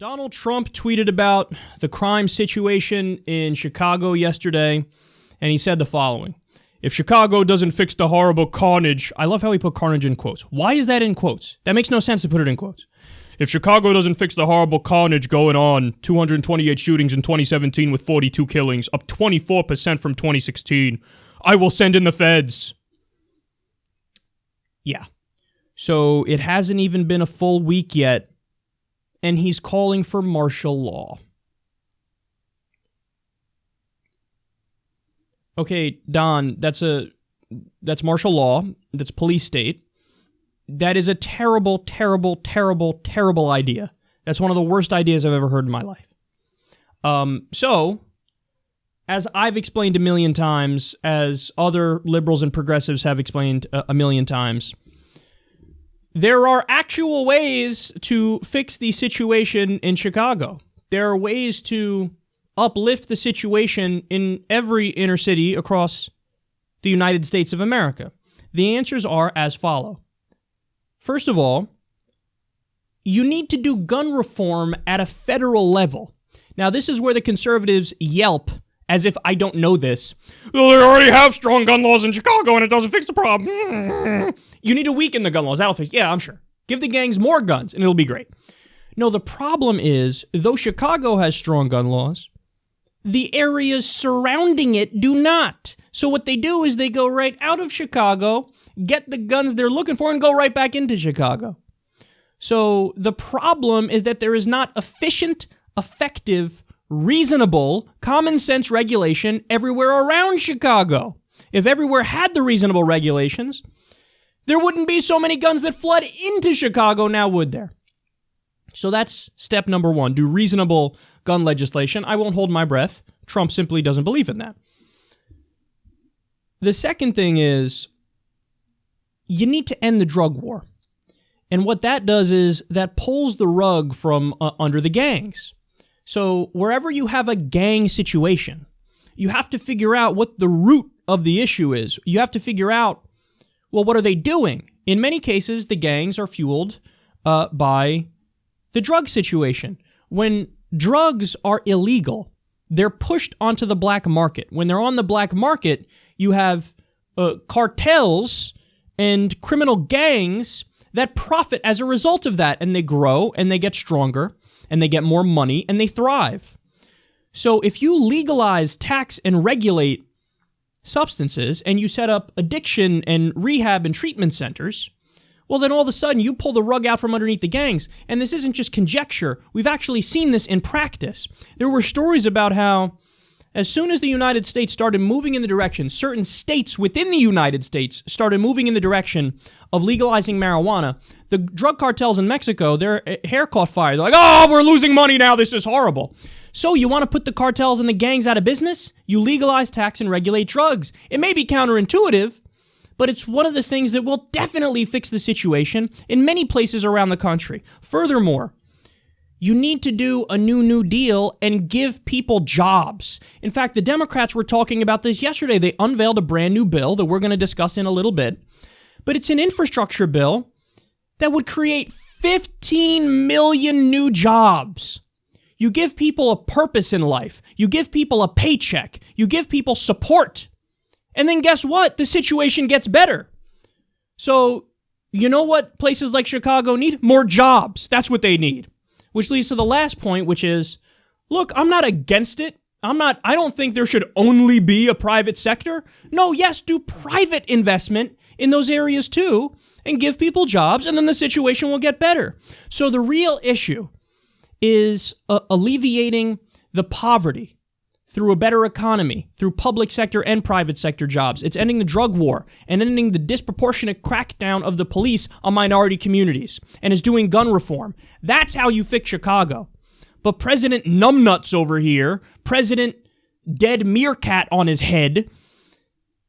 Donald Trump tweeted about the crime situation in Chicago yesterday, and he said the following. If Chicago doesn't fix the horrible carnage, I love how he put carnage in quotes. Why is that in quotes? That makes no sense to put it in quotes. If Chicago doesn't fix the horrible carnage going on, 228 shootings in 2017 with 42 killings, up 24% from 2016, I will send in the feds. Yeah. So it hasn't even been a full week yet, and he's calling for martial law. Okay, Don, that's martial law. That's police state. That is a terrible, terrible, terrible, terrible idea. That's one of the worst ideas I've ever heard in my life. So, as I've explained a million times, as other liberals and progressives have explained a million times, there are actual ways to fix the situation in Chicago. There are ways to uplift the situation in every inner city across the United States of America. The answers are as follow. First of all, you need to do gun reform at a federal level. Now, this is where the conservatives yelp as if I don't know this. Well, they already have strong gun laws in Chicago and it doesn't fix the problem. You need to weaken the gun laws. That'll fix. Yeah, I'm sure. Give the gangs more guns and it'll be great. No, the problem is, though Chicago has strong gun laws, the areas surrounding it do not. So what they do is they go right out of Chicago, get the guns they're looking for, and go right back into Chicago. So the problem is that there is not efficient, effective, reasonable, common sense regulation everywhere around Chicago. If everywhere had the reasonable regulations, there wouldn't be so many guns that flood into Chicago now, would there? So that's step number one. Do reasonable gun legislation. I won't hold my breath. Trump simply doesn't believe in that. The second thing is you need to end the drug war. And what that does is that pulls the rug from under the gangs. So wherever you have a gang situation, you have to figure out what the root of the issue is. You have to figure out, well, what are they doing? In many cases, the gangs are fueled by the drug situation. When drugs are illegal, they're pushed onto the black market. When they're on the black market, you have cartels and criminal gangs that profit as a result of that, and they grow, and they get stronger, and they get more money, and they thrive. So if you legalize, tax, and regulate substances, and you set up addiction and rehab and treatment centers, well, then all of a sudden you pull the rug out from underneath the gangs. And this isn't just conjecture. We've actually seen this in practice. There were stories about how as soon as the United States started moving in the direction, certain states within the United States started moving in the direction of legalizing marijuana, the drug cartels in Mexico, their hair caught fire. They're like, oh, we're losing money now. This is horrible. So you want to put the cartels and the gangs out of business? You legalize, tax, and regulate drugs. It may be counterintuitive, but it's one of the things that will definitely fix the situation in many places around the country. Furthermore, you need to do a New Deal and give people jobs. In fact, the Democrats were talking about this yesterday. They unveiled a brand new bill that we're going to discuss in a little bit. But it's an infrastructure bill that would create 15 million new jobs. You give people a purpose in life. You give people a paycheck. You give people support. And then guess what? The situation gets better. So, you know what places like Chicago need? More jobs. That's what they need. Which leads to the last point, which is, look, I'm not against it. I don't think there should only be a private sector. No, yes, do private investment in those areas too, and give people jobs, and then the situation will get better. So the real issue is alleviating the poverty through a better economy, through public sector and private sector jobs. It's ending the drug war and ending the disproportionate crackdown of the police on minority communities, and is doing gun reform. That's how you fix Chicago. But President Numbnuts over here, President Dead Meerkat on his head,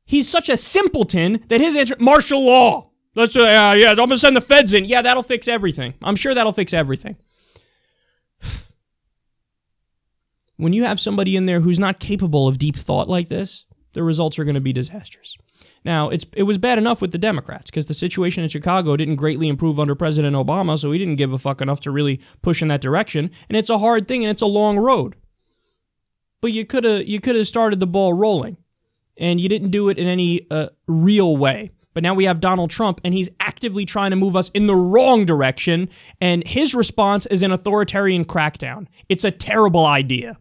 he's such a simpleton that his answer, martial law. Let's I'm going to send the feds in. Yeah, that'll fix everything. I'm sure that'll fix everything. When you have somebody in there who's not capable of deep thought like this, the results are going to be disastrous. Now, it was bad enough with the Democrats because the situation in Chicago didn't greatly improve under President Obama, so he didn't give a fuck enough to really push in that direction. And it's a hard thing, and it's a long road. But you could have started the ball rolling, and you didn't do it in any real way. But now we have Donald Trump, and he's actively trying to move us in the wrong direction, and his response is an authoritarian crackdown. It's a terrible idea.